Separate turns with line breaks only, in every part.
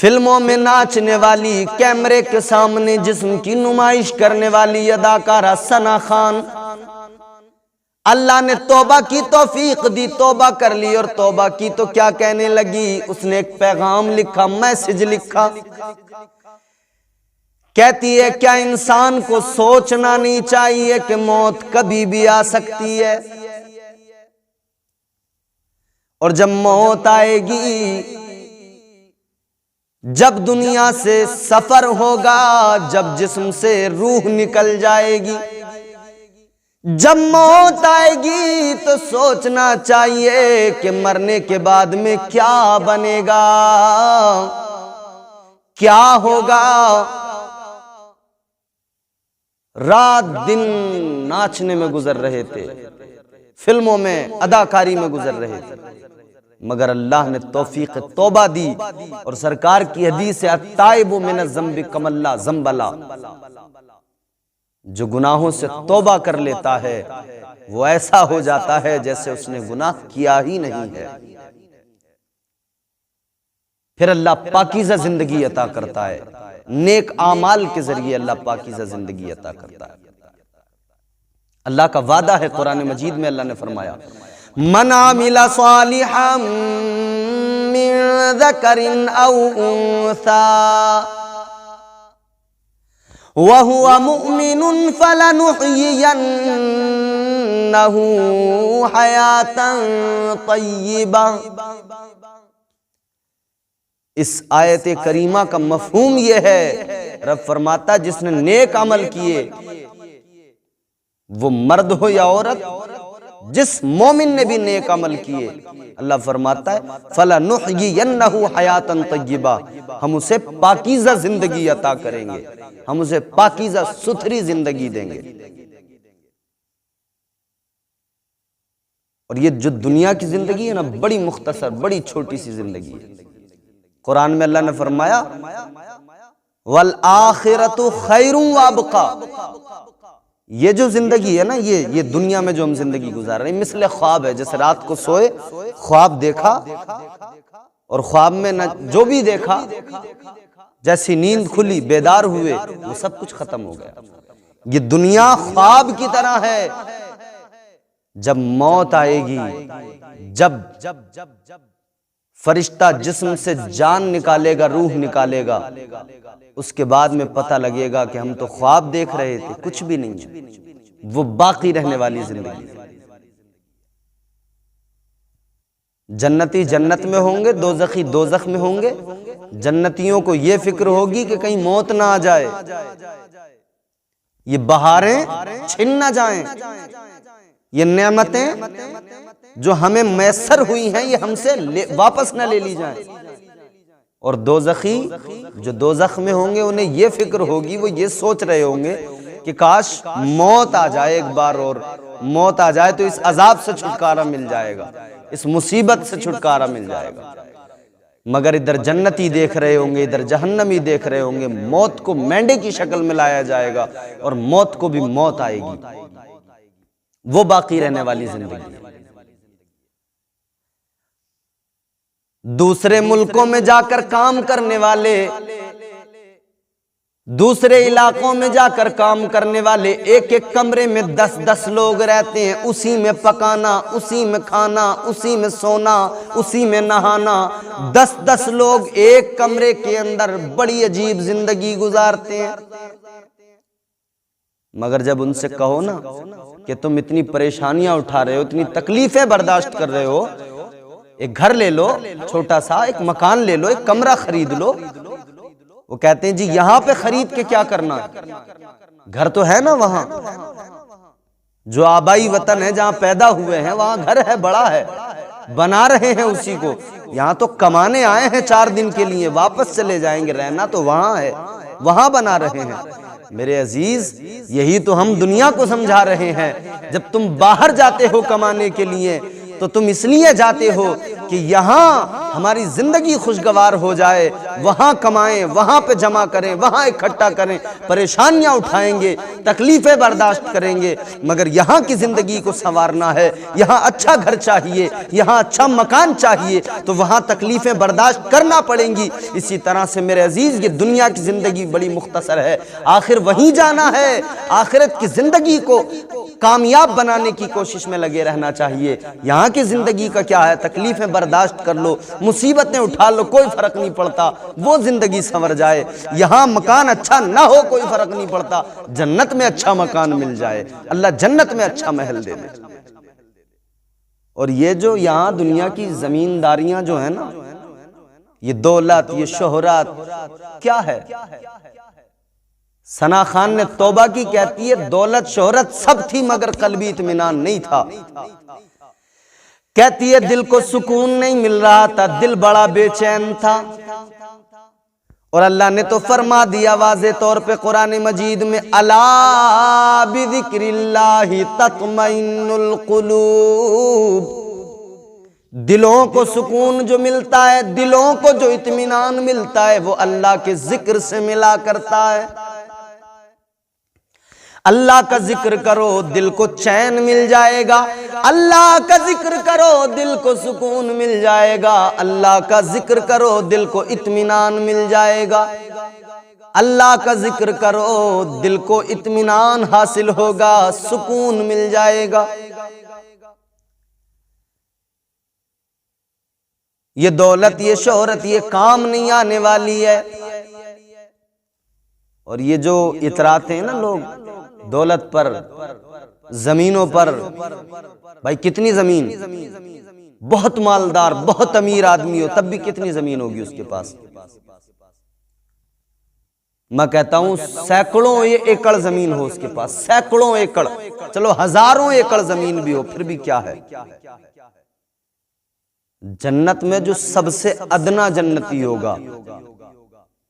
फिल्मों में नाचने वाली, कैमरे के सामने जिस्म की नुमाइश करने वाली अदाकारा सना खान, अल्लाह ने तौबा की तौफीक दी, तौबा कर ली। और तौबा की तो क्या कहने लगी, उसने एक पैगाम लिखा, मैसेज लिखा। कहती है क्या इंसान को सोचना नहीं चाहिए कि मौत कभी भी आ सकती है, और जब मौत आएगी, जब दुनिया से सफर होगा, जब जिस्म से रूह निकल जाएगी, जब मौत आएगी तो सोचना चाहिए कि मरने के बाद में क्या बनेगा, क्या होगा। रात दिन नाचने में गुजर रहे थे, फिल्मों में अदाकारी में गुजर रहे थे, मगर अल्लाह ने तौफीक तौबा दी। और सरकार की हदीस है, अत्ताइबु मिन ज़म्बि कमल्ला ज़म्बला, जो गुनाहों से तौबा कर लेता है वो ऐसा हो जाता है जैसे उसने गुनाह किया ही नहीं है। फिर अल्लाह पाकीज़ा जिंदगी अता करता है, नेक आमाल के जरिए अल्लाह पाकीज़ा जिंदगी अता करता है। अल्लाह का वादा है, कुरान मजीद में अल्लाह ने फरमाया, मन आमिला सालिहन मिन ज़करिन औ उन्सा वहुवा मुमिनुन फलनुहयियन्नहु हयातन तय्यिबा। इस आयत करीमा का मफहूम यह है, रब फरमाता जिसने नेक अमल किए, वो मर्द हो या औरत, जिस मोमिन ने भी नेक अमल किए, अल्लाह फरमाता है फलनुहयियन्नहु हयातन तय्यिबा, हम उसे पाकीज़ा जिंदगी अता करेंगे, हम उसे पाकीज़ा सुथरी जिंदगी देंगे। और ये जो दुनिया की जिंदगी है ना, बड़ी मुख्तसर, बड़ी छोटी सी जिंदगी है। कुरान में अल्लाह ने फरमाया वल आखिरतु खैरुन व अबका, ये जो जिंदगी है ना, ये दुनिया में जो हम जिंदगी गुजार रहे हैं, मिसले ख्वाब है। जैसे रात को सोए, ख्वाब देखा, और ख्वाब में न जो भी देखा, जैसी नींद खुली, बेदार हुए, वो सब कुछ खत्म हो गया। ये दुनिया ख्वाब की तरह है। जब मौत आएगी, जब फरिश्ता जिस्म से जान निकालेगा, रूह निकालेगा, उसके बाद में पता लगेगा कि हम तो ख्वाब देख रहे थे, कुछ भी नहीं है, वो बाकी रहने वाली जिंदगी। जन्नती जन्नत में होंगे, दोज़खी दोज़ख में होंगे। जन्नतियों को यह फिक्र होगी कि कहीं मौत ना आ जाए, ये बहारें छिन ना जाएं, ये नेमतें जो हमें मैसर हुई हैं ये हमसे वापस ना ले ली जाएं। और दोज़खी जो दोज़ख में होंगे, उन्हें ये फिक्र होगी, वो ये सोच रहे होंगे कि काश मौत आ जाए एक बार, और मौत आ जाए तो इस अजाब से छुटकारा मिल जाएगा, इस मुसीबत से छुटकारा मिल जाएगा। मगर इधर जन्नती देख रहे होंगे, इधर जहन्नमी देख रहे होंगे, मौत को मेंढे की शक्ल में लाया जाएगा और मौत को भी मौत आएगी, वो बाकी रहने वाली जिंदगी। दूसरे मुल्कों में जाकर काम करने वाले, दूसरे इलाकों में जाकर काम करने वाले, एक एक कमरे में 10-10 लोग रहते हैं, उसी में पकाना, उसी में खाना, उसी में सोना, उसी में नहाना। 10-10 लोग एक कमरे के अंदर बड़ी अजीब जिंदगी गुजारते हैं। मगर जब उनसे कहो ना कि तुम इतनी परेशानियां उठा रहे हो, इतनी तकलीफें बर्दाश्त कर रहे हो, एक घर ले लो, छोटा सा एक मकान ले लो, एक कमरा खरीद लो, वो कहते हैं जी यहां पे खरीद के क्या करना, घर तो है ना वहां, जो आबाई वतन है, जहां पैदा हुए हैं, वहां घर है, बड़ा है, बना रहे हैं उसी को। यहां तो कमाने आए हैं 4 दिन के लिए, वापस चले जाएंगे, रहना तो वहां है, वहां बना रहे हैं। मेरे अजीज, यही तो हम दुनिया को समझा रहे हैं। जब तुम बाहर जाते हो कमाने के लिए, तो तुम इसलिए जाते हो कि यहाँ हमारी जिंदगी खुशगवार हो जाए, वहां कमाएं, वहां पे जमा करें, वहां इकट्ठा करें, परेशानियां उठाएंगे, तकलीफें बर्दाश्त करेंगे, मगर यहाँ की जिंदगी को संवारना है, यहाँ अच्छा घर चाहिए, यहाँ अच्छा मकान चाहिए, तो वहां तकलीफें बर्दाश्त करना पड़ेंगी। इसी तरह से मेरे अजीज, ये दुनिया की जिंदगी बड़ी मुख्तसर है, आखिर वहीं जाना है। आखिरत की जिंदगी को कामयाब बनाने की कोशिश में लगे रहना चाहिए। यहाँ की जिंदगी का क्या है, तकलीफें बर्दाश्त कर लो, मुसीबतें उठा लो, कोई फर्क नहीं पड़ता, वो जिंदगी संवर जाए। यहाँ मकान अच्छा ना हो कोई फर्क नहीं पड़ता, जन्नत में अच्छा मकान मिल जाए, अल्लाह जन्नत में अच्छा महल दे दे। और ये जो यहाँ दुनिया की जमींदारियां जो है ना, ये दौलत, ये शोहरत क्या है? सना खान ने तौबा की, कहती है दौलत शोहरत सब थी मगर कल्बी इत्मीनान नहीं था। कहती है दिल को सुकून नहीं मिल रहा था, दिल बड़ा बेचैन था। और अल्लाह ने तो फरमा दिया वाज़े तौर पे कुरान मजीद में, अला बिज़िक्रिल्लाहि तत्मइन्नुल कुलूब, दिलों को सुकून जो मिलता है, दिलों को जो इत्मीनान मिलता है, वो अल्लाह के जिक्र से मिला करता है। अल्लाह का जिक्र करो दिल को चैन मिल जाएगा, अल्लाह का जिक्र करो दिल को सुकून मिल जाएगा, अल्लाह का जिक्र करो दिल को इत्मीनान मिल जाएगा, अल्लाह का जिक्र करो दिल को इत्मीनान हासिल होगा, सुकून मिल जाएगा। ये दौलत, ये शोहरत, ये काम नहीं आने वाली है। और ये जो इतराते हैं ना लोग दौलत पर, जमीनों पर, भाई कितनी जमीन, बहुत मालदार, बहुत अमीर आदमी हो तब भी कितनी जमीन होगी उसके पास? मैं कहता हूं सैकड़ों एकड़ जमीन हो उसके पास, सैकड़ों एकड़, चलो हजारों एकड़ जमीन भी हो, फिर भी क्या है? जन्नत में जो सबसे अदना जन्नती होगा,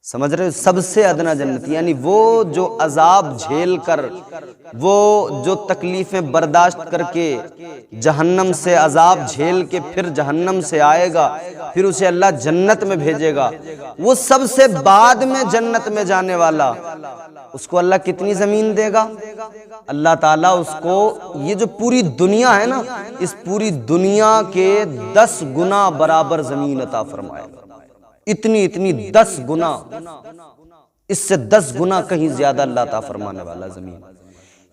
समझ रहे हो, सबसे अदना जन्नती, यानी वो जो अजाब झेल कर, वो जो तकलीफें बर्दाश्त करके जहन्नम से अजाब झेल के फिर जहन्नम से आएगा, फिर उसे अल्लाह जन्नत में भेजेगा, वो सबसे बाद में जन्नत में जाने वाला, उसको अल्लाह कितनी जमीन देगा? अल्लाह ताला उसको, ये जो पूरी दुनिया है ना, इस पूरी दुनिया के 10 गुना बराबर जमीन अता फरमाएगा। इतनी 10 गुना, इससे 10 गुना कहीं ज्यादा अल्लाह ता फरमाने वाला जमीन।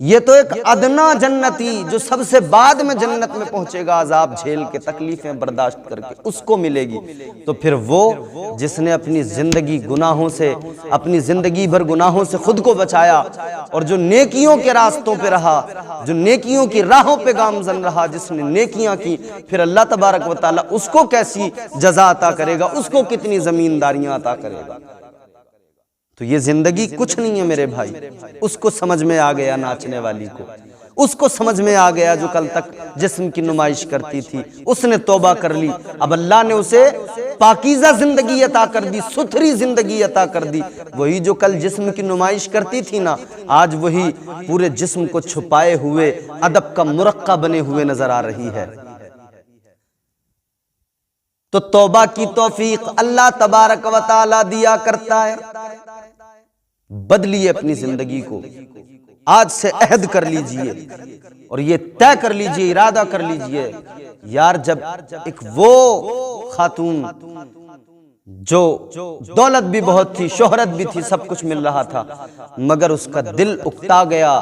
ये तो एक अदना जन्नती जो सबसे बाद में जन्नत में पहुंचेगा, अजाब झेल के तकलीफें बर्दाश्त करके, उसको मिलेगी। तो फिर वो जिसने अपनी जिंदगी गुनाहों से, अपनी जिंदगी भर गुनाहों से खुद को बचाया और जो नेकियों के रास्तों पे रहा, जो नेकियों की राहों पे गामजन रहा, जिसने नेकियां की, फिर अल्लाह तबारक व तआला उसको कैसी जजा अता करेगा, उसको कितनी जमींदारियां अता करेगा। तो ये जिंदगी कुछ नहीं है मेरे भाई। उसको समझ में आ गया, नाचने वाली को, उसको समझ में आ गया जो कल तक जिस्म की नुमाइश करती थी, उसने तौबा कर ली, अब अल्लाह ने उसे पाकीज़ा जिंदगी अता कर दी, सुथरी जिंदगी अता कर दी। वही जो कल जिस्म की नुमाइश करती थी ना, आज वही पूरे जिस्म को छुपाए हुए अदब का मुरक्का बने हुए नजर आ रही है। तो तौबा की तौफीक अल्लाह तबारक व तआला दिया करता है। बदलिए अपनी जिंदगी को, आज से अहद कर लीजिए और ये तय कर लीजिए, इरादा कर लीजिए, यार जब एक वो खातून जो दौलत भी बहुत थी, शोहरत भी थी, सब कुछ मिल रहा था, मगर उसका दिल उकता गया,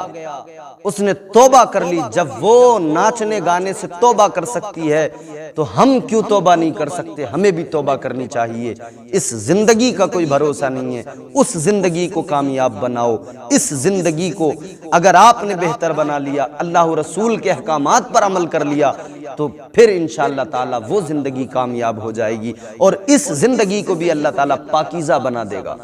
उसने तौबा कर ली। जब वो नाचने गाने से तौबा कर सकती है तो हम क्यों तौबा नहीं कर सकते? हमें भी तौबा करनी चाहिए। इस जिंदगी का कोई भरोसा नहीं है, उस जिंदगी को कामयाब बनाओ। इस जिंदगी को अगर आपने बेहतर बना लिया, अल्लाह रसूल के अहकामात पर अमल कर लिया, तो फिर इंशाअल्लाह ताला वो जिंदगी कामयाब हो जाएगी और इस जिंदगी को भी अल्लाह ताला पाकीज़ा बना देगा।